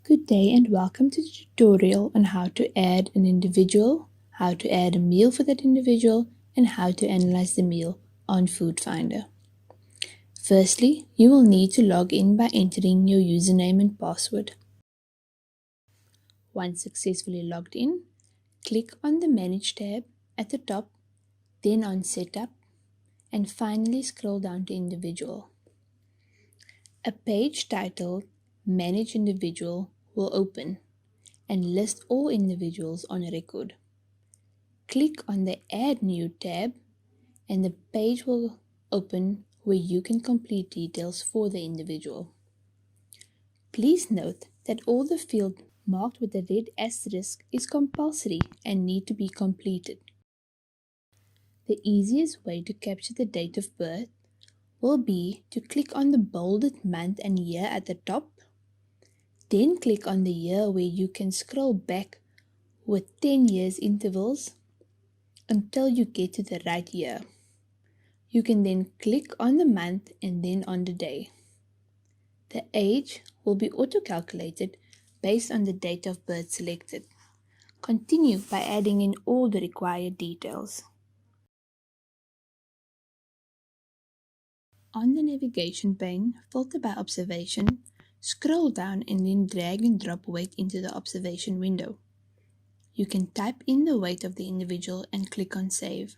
Good day and welcome to the tutorial on how to add an individual, how to add a meal for that individual, and how to analyze the meal on Food Finder. Firstly, you will need to log in by entering your username and password. Once successfully logged in, click on the Manage tab at the top, then on Setup, and finally scroll down to Individual. A page titled Manage Individual will open and list all individuals on record. Click on the Add New tab and the page will open where you can complete details for the individual. Please note that all the fields marked with the red asterisk is compulsory and need to be completed. The easiest way to capture the date of birth will be to click on the bolded month and year at the top, then click on the year where you can scroll back with 10 years intervals until you get to the right year. You can then click on the month and then on the day. The age will be auto-calculated based on the date of birth selected. Continue by adding in all the required details. On the navigation pane, filter by observation, scroll down and then drag and drop weight into the observation window. You can type in the weight of the individual and click on Save.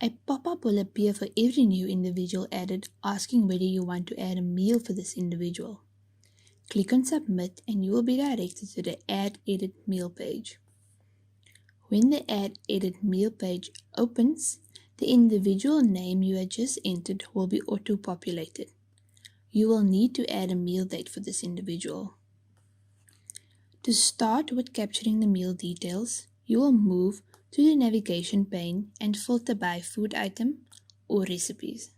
A pop-up will appear for every new individual added, asking whether you want to add a meal for this individual. Click on Submit and you will be directed to the Add Edit Meal page. When the Add Edit Meal page opens, the individual name you had just entered will be auto-populated. You will need to add a meal date for this individual. To start with capturing the meal details, you will move to the navigation pane and filter by food item or recipes.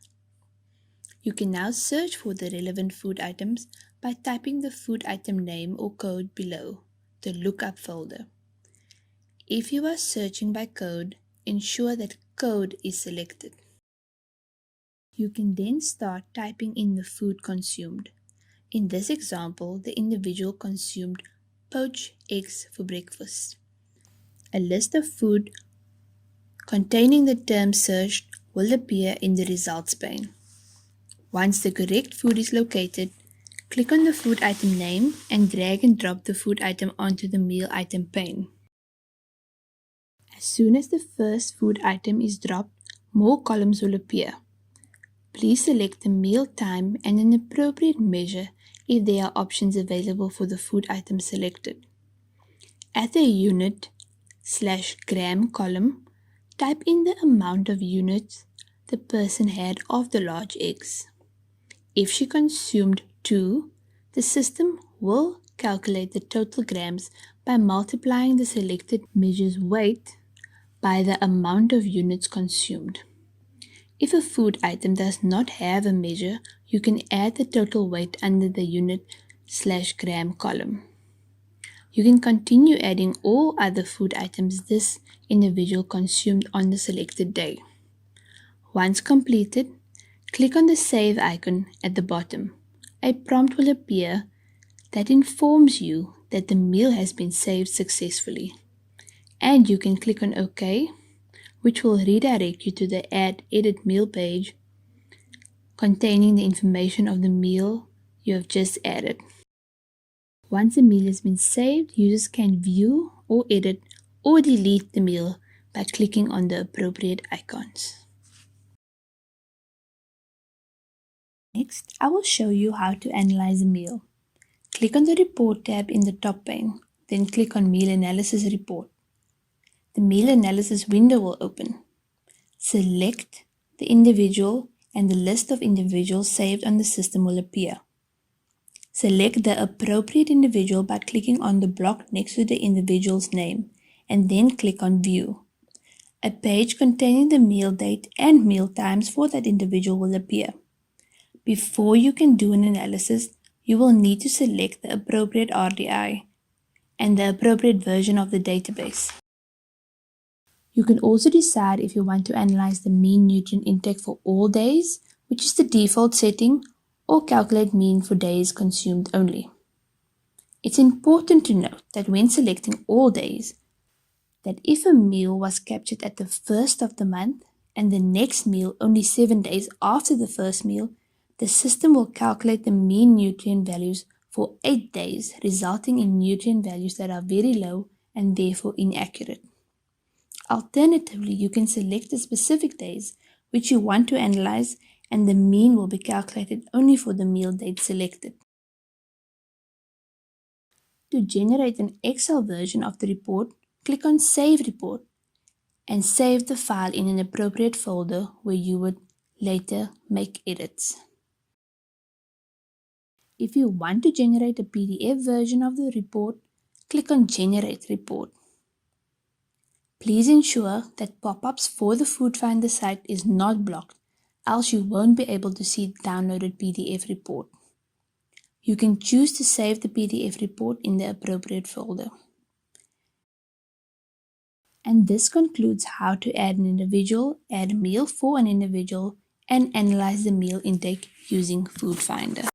You can now search for the relevant food items by typing the food item name or code below the lookup folder. If you are searching by code, ensure that code is selected. You can then start typing in the food consumed. In this example, the individual consumed poached eggs for breakfast. A list of food containing the term searched will appear in the results pane. Once the correct food is located, click on the food item name and drag and drop the food item onto the meal item pane. As soon as the first food item is dropped, more columns will appear. Please select the meal time and an appropriate measure if there are options available for the food item selected. At the unit/gram column, type in the amount of units the person had of the large eggs. If she consumed 2, the system will calculate the total grams by multiplying the selected measure's weight by the amount of units consumed. If a food item does not have a measure, you can add the total weight under the unit/gram column. You can continue adding all other food items this individual consumed on the selected day. Once completed, click on the Save icon at the bottom. A prompt will appear that informs you that the meal has been saved successfully. And you can click on OK, which will redirect you to the Add Edit Meal page containing the information of the meal you have just added. Once a meal has been saved, users can view or edit or delete the meal by clicking on the appropriate icons. Next, I will show you how to analyze a meal. Click on the Report tab in the top pane, then click on Meal Analysis Report. The Meal Analysis window will open. Select the individual and the list of individuals saved on the system will appear. Select the appropriate individual by clicking on the block next to the individual's name and then click on View. A page containing the meal date and meal times for that individual will appear. Before you can do an analysis, you will need to select the appropriate RDI and the appropriate version of the database. You can also decide if you want to analyze the mean nutrient intake for all days, which is the default setting, or calculate mean for days consumed only. It's important to note that when selecting all days, that if a meal was captured at the first of the month and the next meal only 7 days after the first meal, the system will calculate the mean nutrient values for 8 days, resulting in nutrient values that are very low and therefore inaccurate. Alternatively, you can select the specific days which you want to analyze, and the mean will be calculated only for the meal date selected. To generate an Excel version of the report, click on Save Report and save the file in an appropriate folder where you would later make edits. If you want to generate a PDF version of the report, click on Generate Report. Please ensure that pop-ups for the Food Finder site is not blocked, else you won't be able to see the downloaded PDF report. You can choose to save the PDF report in the appropriate folder. And this concludes how to add an individual, add a meal for an individual, and analyze the meal intake using Food Finder.